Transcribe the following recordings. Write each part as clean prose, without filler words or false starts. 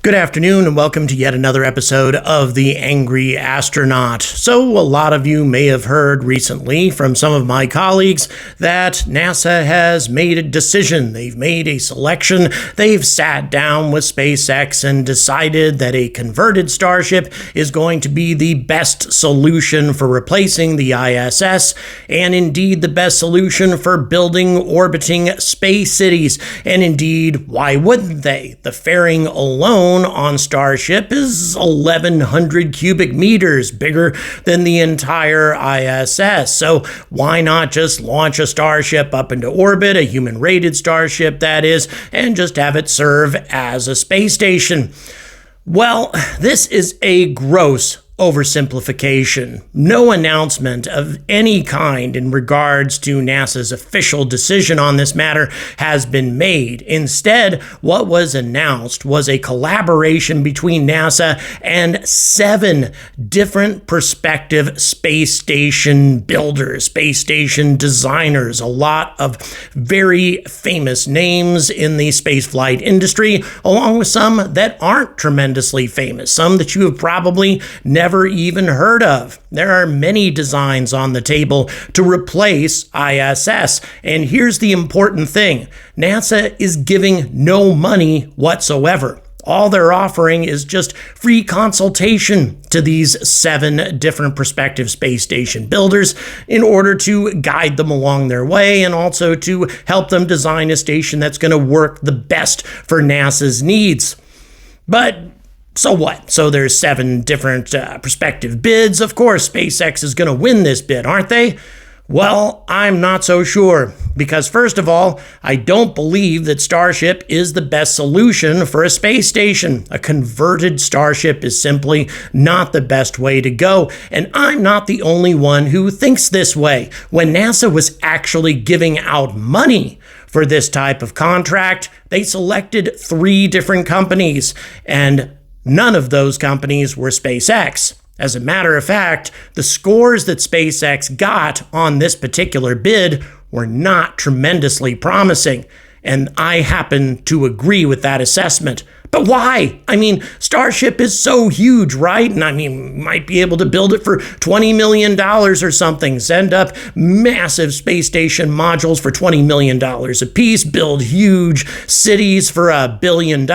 Good afternoon and welcome to yet another episode of The Angry Astronaut. So a lot of you may have heard recently from some of my colleagues that NASA has made a decision. They've made a selection. They've sat down with SpaceX and decided that a converted Starship is going to be the best solution for replacing the ISS and indeed the best solution for building orbiting space cities. And indeed, why wouldn't they? The fairing alone on Starship is 1,100 cubic meters, bigger than the entire ISS. So why not just launch a Starship up into orbit, a human-rated Starship that is, and just have it serve as a space station? Well, this is a gross oversimplification. No announcement of any kind in regards to NASA's official decision on this matter has been made. Instead, what was announced was a collaboration between NASA and 7 different prospective space station builders, space station designers, a lot of very famous names in the spaceflight industry, along with some that aren't tremendously famous, some that you have probably never even heard of. There are many designs on the table to replace ISS. And here's the important thing. NASA is giving no money whatsoever. All they're offering is just free consultation to these 7 different prospective space station builders in order to guide them along their way and also to help them design a station that's going to work the best for NASA's needs. But so what? So there's 7 different prospective bids. Of course, SpaceX is going to win this bid, aren't they? Well, I'm not so sure, because first of all, I don't believe that Starship is the best solution for a space station. A converted Starship is simply not the best way to go, and I'm not the only one who thinks this way. When NASA was actually giving out money for this type of contract, they selected 3 different companies, and none of those companies were SpaceX. As a matter of fact, the scores that SpaceX got on this particular bid were not tremendously promising, and I happen to agree with that assessment. But why? I mean, Starship is so huge, right? And I mean, might be able to build it for $20 million or something, send up massive space station modules for $20 million a piece, build huge cities for $1 billion.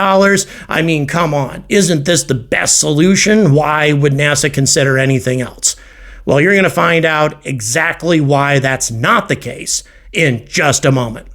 I mean, come on. Isn't this the best solution? Why would NASA consider anything else? Well, you're going to find out exactly why that's not the case in just a moment.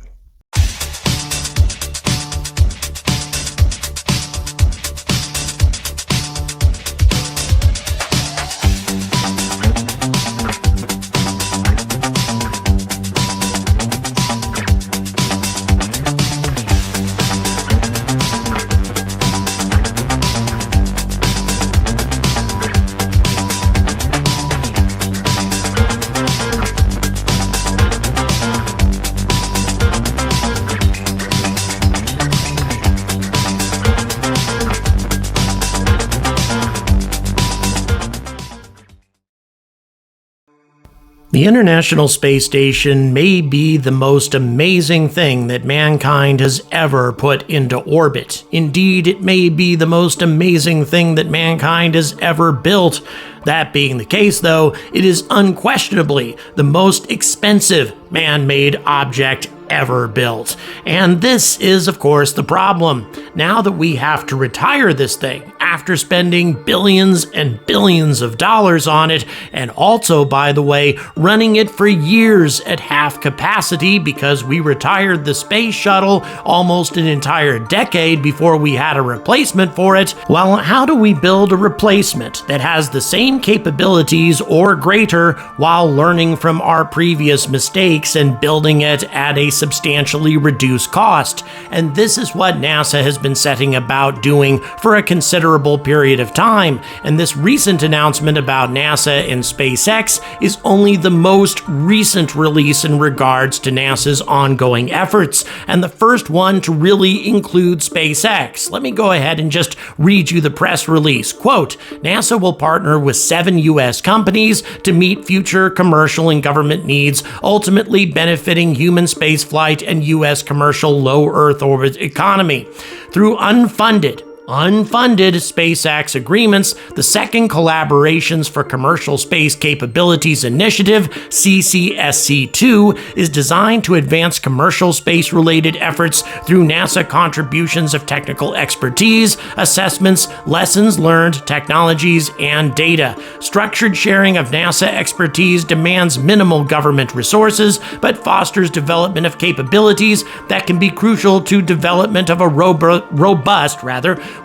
The International Space Station may be the most amazing thing that mankind has ever put into orbit. Indeed, it may be the most amazing thing that mankind has ever built. That being the case, though, it is unquestionably the most expensive man-made object ever built. And this is, of course, the problem. Now that we have to retire this thing, after spending billions and billions of dollars on it, and also, by the way, running it for years at half capacity because we retired the space shuttle almost an entire decade before we had a replacement for it, well, how do we build a replacement that has the same capabilities or greater while learning from our previous mistakes and building it at a substantially reduced cost? And this is what NASA has been setting about doing for a considerable period of time. And this recent announcement about NASA and SpaceX is only the most recent release in regards to NASA's ongoing efforts, and the first one to really include SpaceX. Let me go ahead and just read you the press release. Quote, NASA will partner with 7 U.S. companies to meet future commercial and government needs, ultimately benefiting human spaceflight and U.S. commercial low Earth orbit economy. Through unfunded unfunded SpaceX agreements, the Second Collaborations for Commercial Space Capabilities Initiative, CCSC2, is designed to advance commercial space-related efforts through NASA contributions of technical expertise, assessments, lessons learned, technologies, and data. Structured sharing of NASA expertise demands minimal government resources, but fosters development of capabilities that can be crucial to development of a robust,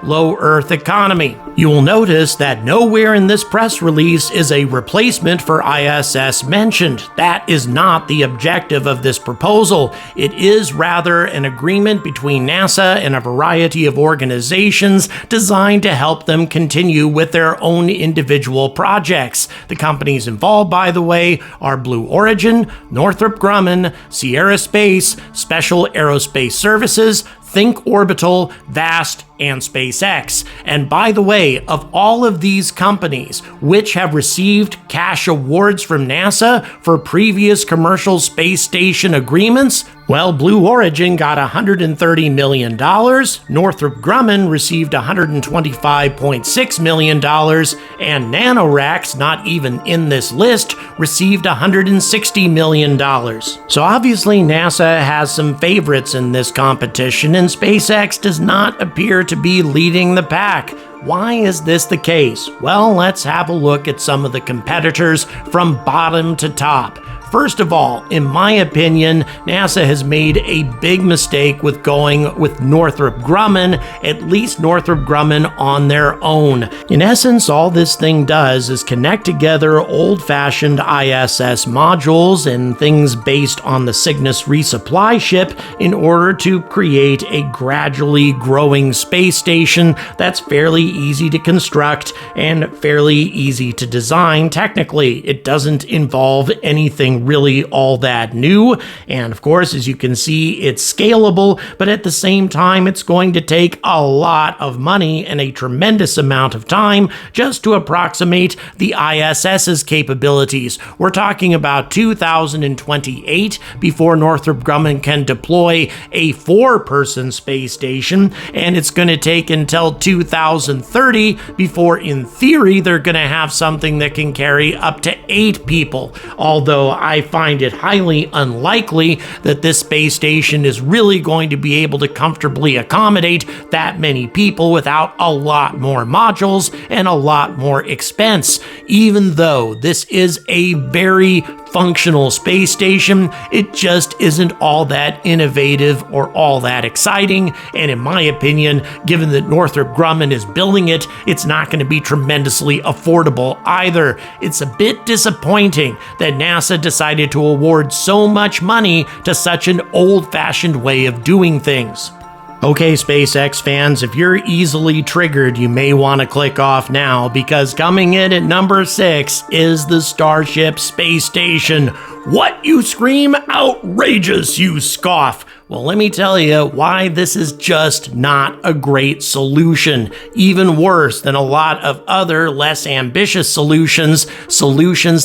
low Earth economy. You will notice that nowhere in this press release is a replacement for ISS mentioned. That is not the objective of this proposal. It is rather an agreement between NASA and a variety of organizations designed to help them continue with their own individual projects. The companies involved, by the way, are Blue Origin, Northrop Grumman, Sierra Space, Special Aerospace Services, Think Orbital, VAST, and SpaceX. And by the way, of all of these companies which have received cash awards from NASA for previous commercial space station agreements, well, Blue Origin got $130 million, Northrop Grumman received $125.6 million, and NanoRacks, not even in this list, received $160 million. So obviously NASA has some favorites in this competition, and SpaceX does not appear to be leading the pack. Why is this the case? Well, let's have a look at some of the competitors from bottom to top. First of all, in my opinion, NASA has made a big mistake with going with Northrop Grumman, at least Northrop Grumman on their own. In essence, all this thing does is connect together old-fashioned ISS modules and things based on the Cygnus resupply ship in order to create a gradually growing space station that's fairly easy to construct and fairly easy to design technically. It doesn't involve anything really all that new, and of course, as you can see, it's scalable, but at the same time, it's going to take a lot of money and a tremendous amount of time just to approximate the ISS's capabilities. We're talking about 2028 before Northrop Grumman can deploy a 4-person space station, and it's going to take until 2030 before, in theory, they're going to have something that can carry up to 8 people, although I find it highly unlikely that this space station is really going to be able to comfortably accommodate that many people without a lot more modules and a lot more expense. Even though this is a very functional space station, it just isn't all that innovative or all that exciting, and in my opinion, given that Northrop Grumman is building it, it's not going to be tremendously affordable either. It's a bit disappointing that NASA decided to award so much money to such an old-fashioned way of doing things. Okay, SpaceX fans, if you're easily triggered, you may want to click off now, because coming in at number 6 is the Starship Space Station. What, you scream? Outrageous, you scoff. Well, let me tell you why this is just not a great solution. Even worse than a lot of other less ambitious solutions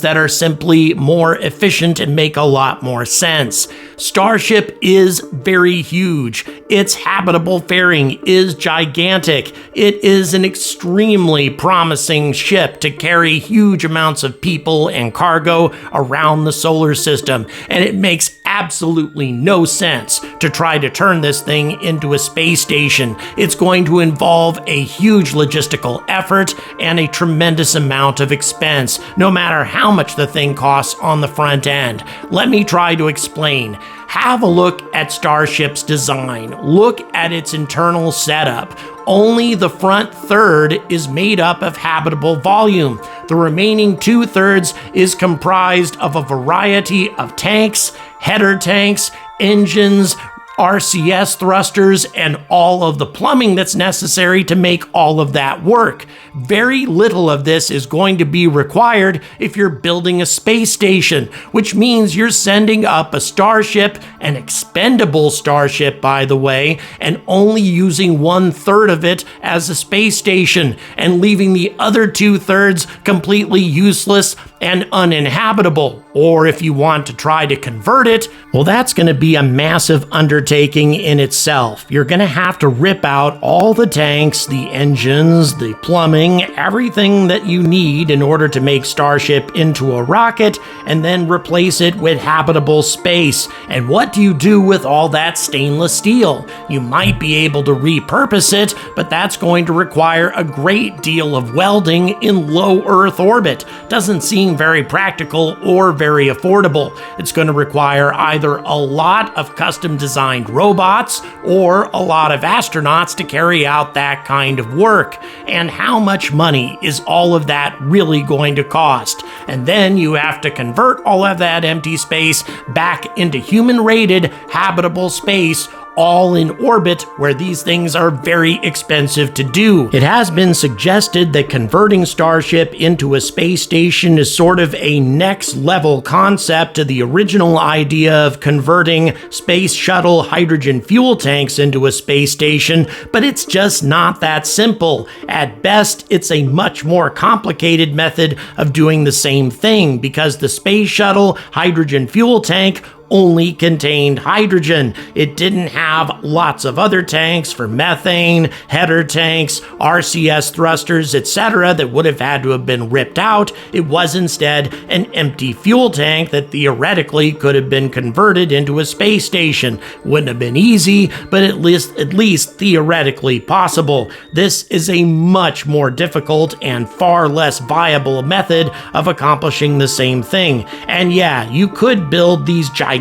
that are simply more efficient and make a lot more sense. Starship is very huge. Its habitable fairing is gigantic. It is an extremely promising ship to carry huge amounts of people and cargo around the solar system, and it makes absolutely no sense to try to turn this thing into a space station. It's going to involve a huge logistical effort and a tremendous amount of expense, no matter how much the thing costs on the front end. Let me try to explain. Have a look at Starship's design. Look at its internal setup. Only the front third is made up of habitable volume. The remaining 2/3 is comprised of a variety of tanks, header tanks, engines, RCS thrusters, and all of the plumbing that's necessary to make all of that work. Very little of this is going to be required if you're building a space station, which means you're sending up a Starship, an expendable Starship, by the way, and only using 1/3 of it as a space station, and leaving the other 2/3 completely useless and uninhabitable. Or if you want to try to convert it, well, that's going to be a massive undertaking in itself. You're going to have to rip out all the tanks, the engines, the plumbing, everything that you need in order to make Starship into a rocket, and then replace it with habitable space. And what do you do with all that stainless steel? You might be able to repurpose it, but that's going to require a great deal of welding in low Earth orbit. Doesn't seem very practical or very affordable. It's going to require either a lot of custom designed robots or a lot of astronauts to carry out that kind of work. And how much money is all of that really going to cost? And then you have to convert all of that empty space back into human-rated habitable space, all in orbit, where these things are very expensive to do. It has been suggested that converting Starship into a space station is sort of a next level concept to the original idea of converting space shuttle hydrogen fuel tanks into a space station, but it's just not that simple. At best, it's a much more complicated method of doing the same thing, because the space shuttle hydrogen fuel tank only contained hydrogen. It didn't have lots of other tanks for methane, header tanks, RCS thrusters, etc. that would have had to have been ripped out. It was instead an empty fuel tank that theoretically could have been converted into a space station. Wouldn't have been easy, but at least theoretically possible. This is a much more difficult and far less viable method of accomplishing the same thing. And yeah, you could build these gigantic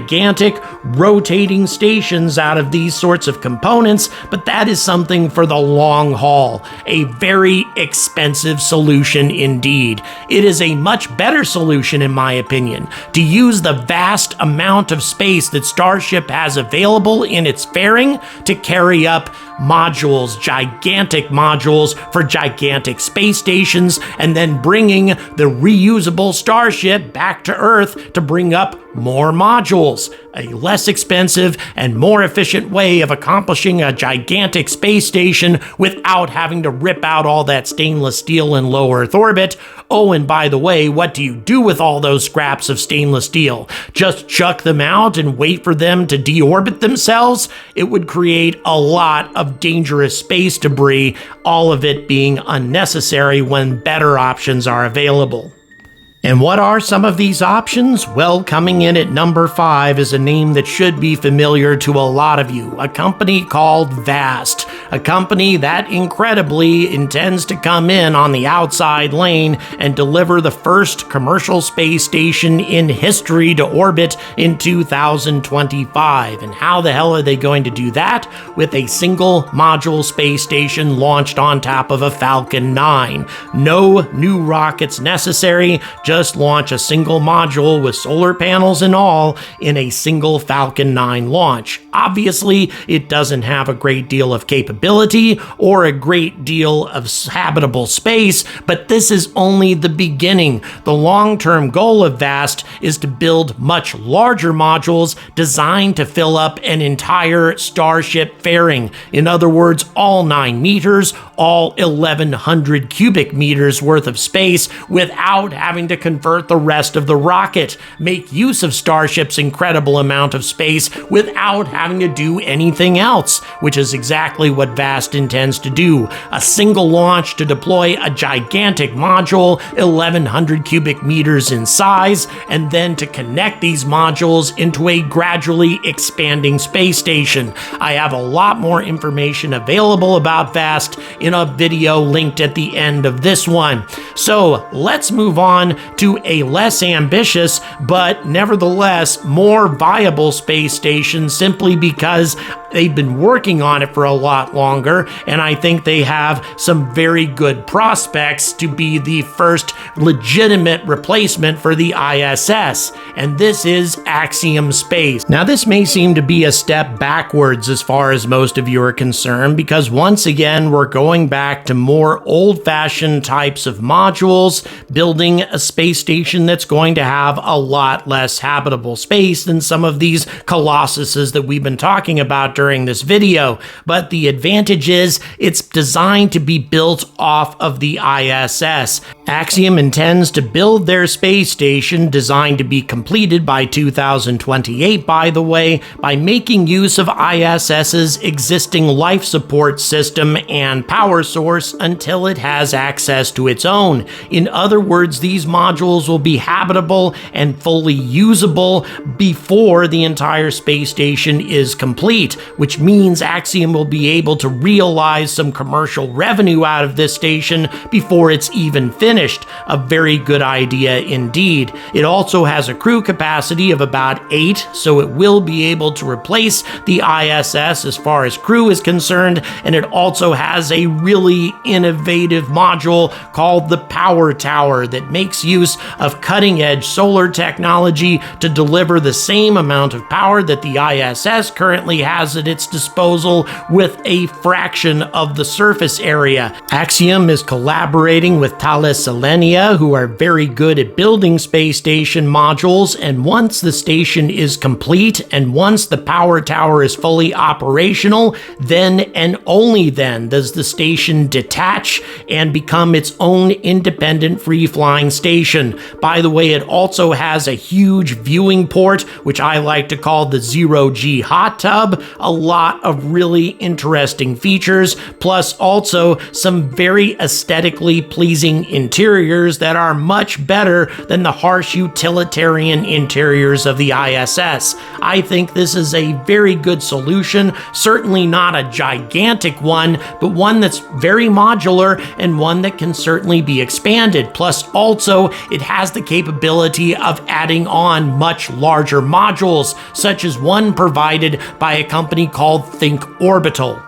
rotating stations out of these sorts of components, but that is something for the long haul. A very expensive solution indeed. It is a much better solution, in my opinion, to use the vast amount of space that Starship has available in its fairing to carry up modules, gigantic modules for gigantic space stations, and then bringing the reusable Starship back to Earth to bring up more modules. A less expensive and more efficient way of accomplishing a gigantic space station without having to rip out all that stainless steel in low Earth orbit. Oh, and by the way, what do you do with all those scraps of stainless steel? Just chuck them out and wait for them to deorbit themselves? It would create a lot of dangerous space debris, all of it being unnecessary when better options are available. And what are some of these options? Well, coming in at number 5 is a name that should be familiar to a lot of you, a company called VAST, a company that incredibly intends to come in on the outside lane and deliver the first commercial space station in history to orbit in 2025. And how the hell are they going to do that? With a single module space station launched on top of a Falcon 9. No new rockets necessary, just launch a single module with solar panels and all in a single Falcon 9 launch. Obviously, it doesn't have a great deal of capability or a great deal of habitable space, but this is only the beginning. The long-term goal of VAST is to build much larger modules designed to fill up an entire Starship fairing. In other words, all 9 meters, all 1,100 cubic meters worth of space without having to convert the rest of the rocket. Make use of Starship's incredible amount of space without having to do anything else, which is exactly what VAST intends to do. A single launch to deploy a gigantic module, 1,100 cubic meters in size, and then to connect these modules into a gradually expanding space station. I have a lot more information available about VAST in a video linked at the end of this one. So let's move on to a less ambitious, but nevertheless more viable space station, simply because they've been working on it for a lot longer, and I think they have some very good prospects to be the first legitimate replacement for the ISS, and this is Axiom Space. Now, this may seem to be a step backwards as far as most of you are concerned, because once again, we're going back to more old-fashioned types of modules, building a space station that's going to have a lot less habitable space than some of these colossuses that we've been talking about during this video, but the advantage is it's designed to be built off of the ISS. Axiom intends to build their space station, designed to be completed by 2028, by the way, by making use of ISS's existing life support system and power source until it has access to its own. In other words, these modules will be habitable and fully usable before the entire space station is complete, which means Axiom will be able to realize some commercial revenue out of this station before it's even finished. A very good idea indeed. It also has a crew capacity of about 8, so it will be able to replace the ISS as far as crew is concerned, and it also has a really innovative module called the Power Tower that makes use of cutting-edge solar technology to deliver the same amount of power that the ISS currently has at its disposal with a fraction of the surface area. Axiom is collaborating with Thales Alenia, who are very good at building space station modules, and once the station is complete and once the power tower is fully operational, then and only then does the station detach and become its own independent free-flying station. By the way, it also has a huge viewing port, which I like to call the zero-G hot tub, a lot of really interesting features, plus also some very aesthetically pleasing interiors that are much better than the harsh utilitarian interiors of the ISS. I think this is a very good solution, certainly not a gigantic one, but one that's very modular and one that can certainly be expanded. Plus also, it has the capability of adding on much larger modules, such as one provided by a company called Think Orbital.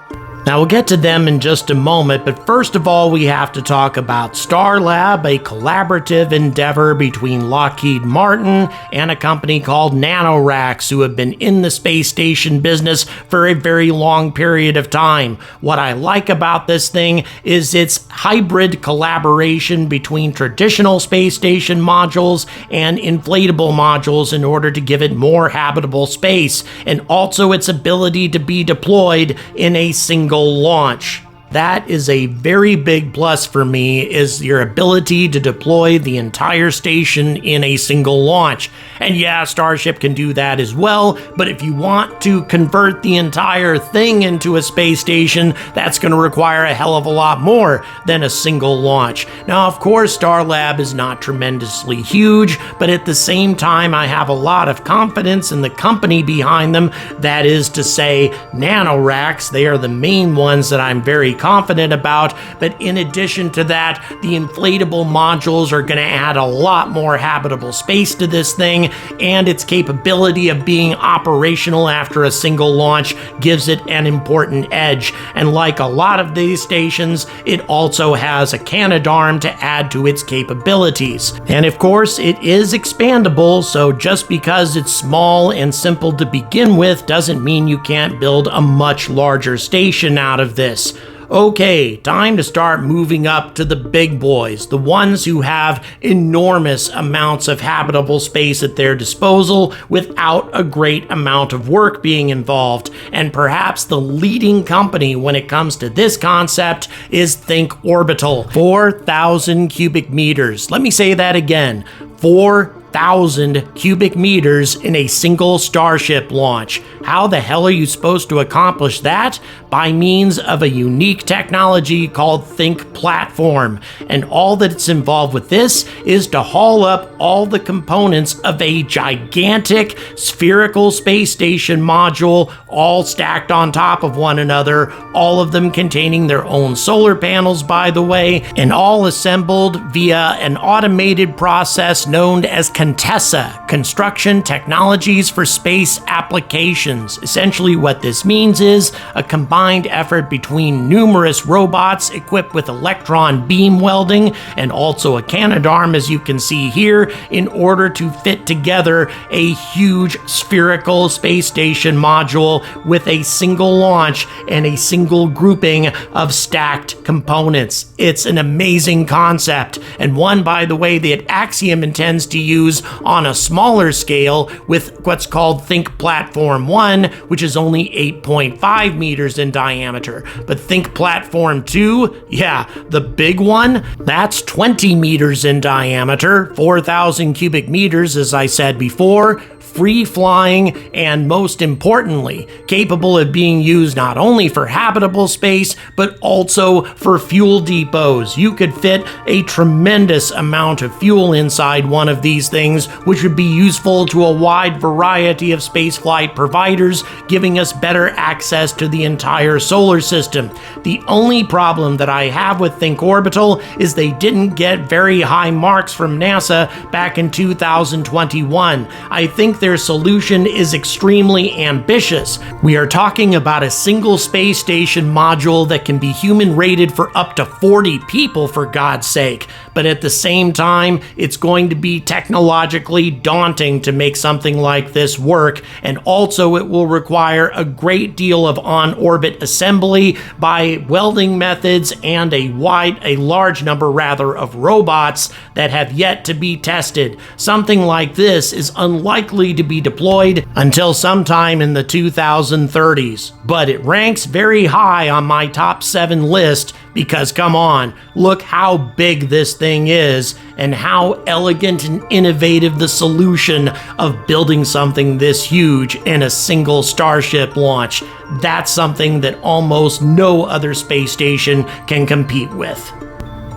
Now, we'll get to them in just a moment, but first of all, we have to talk about Starlab, a collaborative endeavor between Lockheed Martin and a company called NanoRacks, who have been in the space station business for a very long period of time. What I like about this thing is its hybrid collaboration between traditional space station modules and inflatable modules in order to give it more habitable space, and also its ability to be deployed in a single launch. That is a very big plus for me, is your ability to deploy the entire station in a single launch. And yeah, Starship can do that as well, but if you want to convert the entire thing into a space station, that's going to require a hell of a lot more than a single launch. Now, of course, Starlab is not tremendously huge, but at the same time, I have a lot of confidence in the company behind them. That is to say, NanoRacks. They are the main ones that I'm very confident about, but in addition to that, the inflatable modules are going to add a lot more habitable space to this thing, and its capability of being operational after a single launch gives it an important edge. And like a lot of these stations, it also has a Canadarm to add to its capabilities. And of course, it is expandable, so just because it's small and simple to begin with doesn't mean you can't build a much larger station out of this. Okay, time to start moving up to the big boys, the ones who have enormous amounts of habitable space at their disposal without a great amount of work being involved. And perhaps the leading company when it comes to this concept is Think Orbital. 4,000 cubic meters. Let me say that again. 4,000 cubic meters in a single Starship launch. How the hell are you supposed to accomplish that? By means of a unique technology called Think Platform. And all that's involved with this is to haul up all the components of a gigantic spherical space station module, all stacked on top of one another, all of them containing their own solar panels, by the way, and all assembled via an automated process known as Contessa, Construction Technologies for Space Applications. Essentially what this means is a combined effort between numerous robots equipped with electron beam welding and also a Canadarm, as you can see here, in order to fit together a huge spherical space station module with a single launch and a single grouping of stacked components. It's an amazing concept, and one, by the way, that Axiom intends to use use on a smaller scale with what's called Think Platform 1, which is only 8.5 meters in diameter. But Think Platform 2, yeah, the big one, that's 20 meters in diameter, 4,000 cubic meters, as I said before, free-flying, and most importantly, capable of being used not only for habitable space, but also for fuel depots. You could fit a tremendous amount of fuel inside one of these things, which would be useful to a wide variety of spaceflight providers, giving us better access to the entire solar system. The only problem that I have with Think Orbital is they didn't get very high marks from NASA back in 2021. I think their solution is extremely ambitious. We are talking about a single space station module that can be human rated for up to 40 people, for God's sake. But at the same time, it's going to be technologically daunting to make something like this work, and also it will require a great deal of on-orbit assembly by welding methods and a large number of robots that have yet to be tested. Something like this is unlikely to be deployed until sometime in the 2030s, but it ranks very high on my top 7 list because, come on, look how big this thing is and how elegant and innovative the solution of building something this huge in a single Starship launch. That's something that almost no other space station can compete with.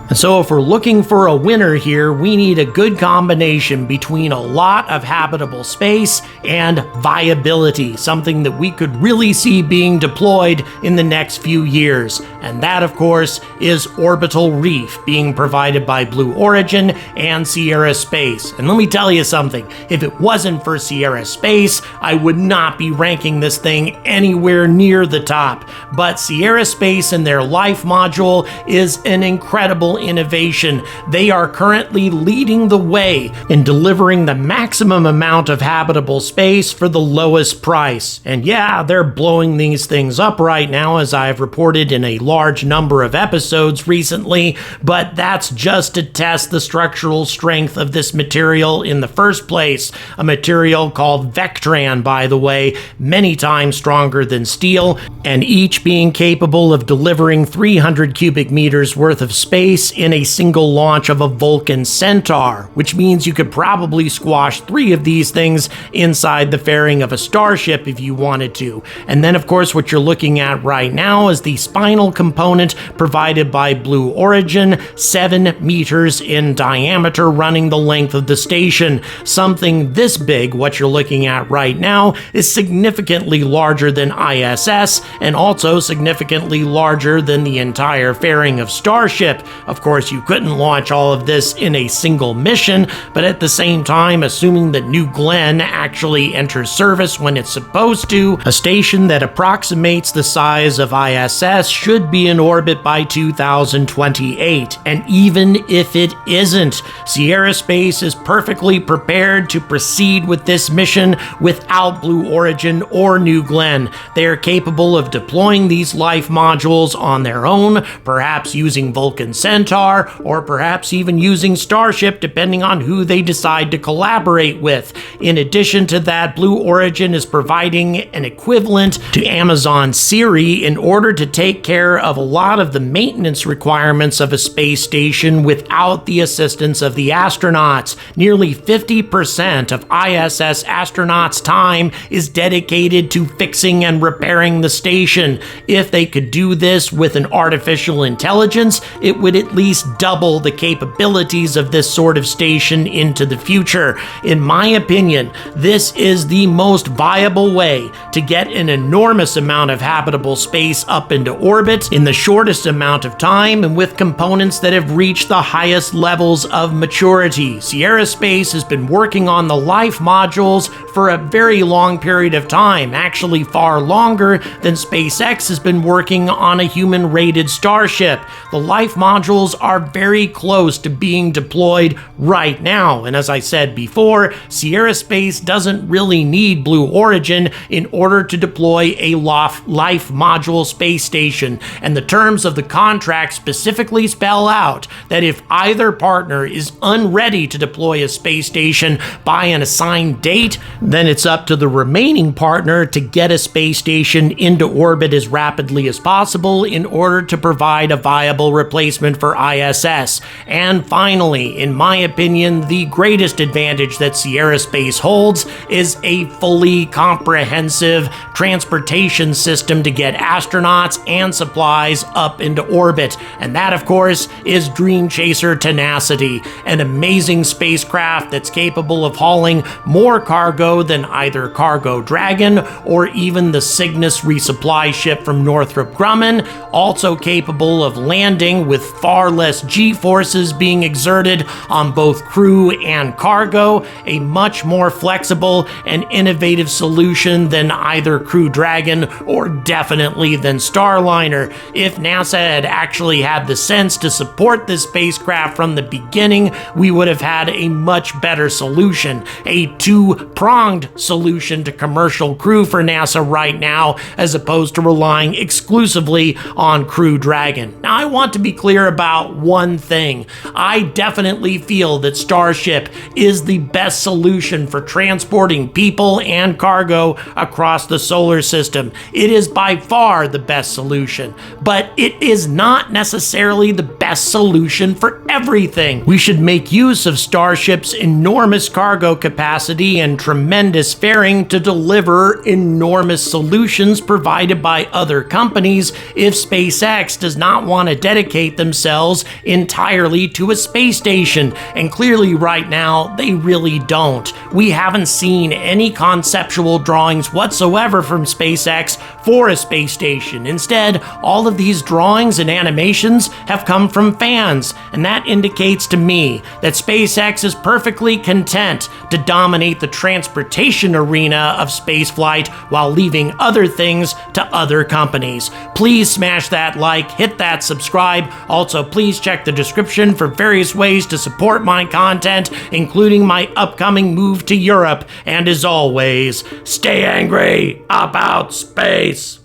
And so if we're looking for a winner here, we need a good combination between a lot of habitable space and viability, something that we could really see being deployed in the next few years. And that, of course, is Orbital Reef, being provided by Blue Origin and Sierra Space. And let me tell you something, if it wasn't for Sierra Space, I would not be ranking this thing anywhere near the top. But Sierra Space and their Life module is an incredible innovation. They are currently leading the way in delivering the maximum amount of habitable space for the lowest price. And yeah, they're blowing these things up right now, as I've reported in a large number of episodes recently, but that's just to test the structural strength of this material in the first place. A material called Vectran, by the way, many times stronger than steel, and each being capable of delivering 300 cubic meters worth of space in a single launch of a Vulcan Centaur, which means you could probably squash 3 of these things inside the fairing of a Starship if you wanted to. And then, of course, what you're looking at right now is the spinal component provided by Blue Origin, 7 meters in diameter, running the length of the station. Something this big, what you're looking at right now, is significantly larger than ISS, and also significantly larger than the entire fairing of Starship. Of course, you couldn't launch all of this in a single mission, but at the same time, assuming that New Glenn actually enters service when it's supposed to, a station that approximates the size of ISS should be in orbit by 2028. And even if it isn't, Sierra Space is perfectly prepared to proceed with this mission without Blue Origin or New Glenn. They are capable of deploying these Life modules on their own, perhaps using Vulcan Centaur, or perhaps even using Starship, depending on who they decide to collaborate with. In addition to that, Blue Origin is providing an equivalent to Amazon Siri in order to take care of a lot of the maintenance requirements of a space station without the assistance of the astronauts. Nearly 50% of ISS astronauts' time is dedicated to fixing and repairing the station. If they could do this with an artificial intelligence, it would at least double the capabilities of this sort of station into the future. In my opinion, this is the most viable way to get an enormous amount of habitable space up into orbit in the shortest amount of time and with components that have reached the highest levels of maturity. Sierra Space has been working on the Life modules for a very long period of time, actually far longer than SpaceX has been working on a human-rated Starship. The Life modules modules are very close to being deployed right now. And as I said before, Sierra Space doesn't really need Blue Origin in order to deploy a life module space station. And the terms of the contract specifically spell out that if either partner is unready to deploy a space station by an assigned date, then it's up to the remaining partner to get a space station into orbit as rapidly as possible in order to provide a viable replacement for ISS. And finally, in my opinion, the greatest advantage that Sierra Space holds is a fully comprehensive transportation system to get astronauts and supplies up into orbit. And that, of course, is Dream Chaser Tenacity, an amazing spacecraft that's capable of hauling more cargo than either Cargo Dragon or even the Cygnus resupply ship from Northrop Grumman, also capable of landing with far less G-forces being exerted on both crew and cargo, a much more flexible and innovative solution than either Crew Dragon or definitely than Starliner. If NASA had actually had the sense to support this spacecraft from the beginning, we would have had a much better solution, a two-pronged solution to commercial crew for NASA right now, as opposed to relying exclusively on Crew Dragon. Now, I want to be clear about one thing. I definitely feel that Starship is the best solution for transporting people and cargo across the solar system. It is by far the best solution, but it is not necessarily the best solution for everything. We should make use of Starship's enormous cargo capacity and tremendous fairing to deliver enormous solutions provided by other companies if SpaceX does not want to dedicate themselves entirely to a space station. And clearly right now, they really don't. We haven't seen any conceptual drawings whatsoever from SpaceX for a space station. Instead, all of these drawings and animations have come from fans, and that indicates to me that SpaceX is perfectly content to dominate the transportation arena of spaceflight while leaving other things to other companies. Please smash that like, hit that subscribe. Also, please check the description for various ways to support my content, including my upcoming move to Europe. And as always, stay angry about space.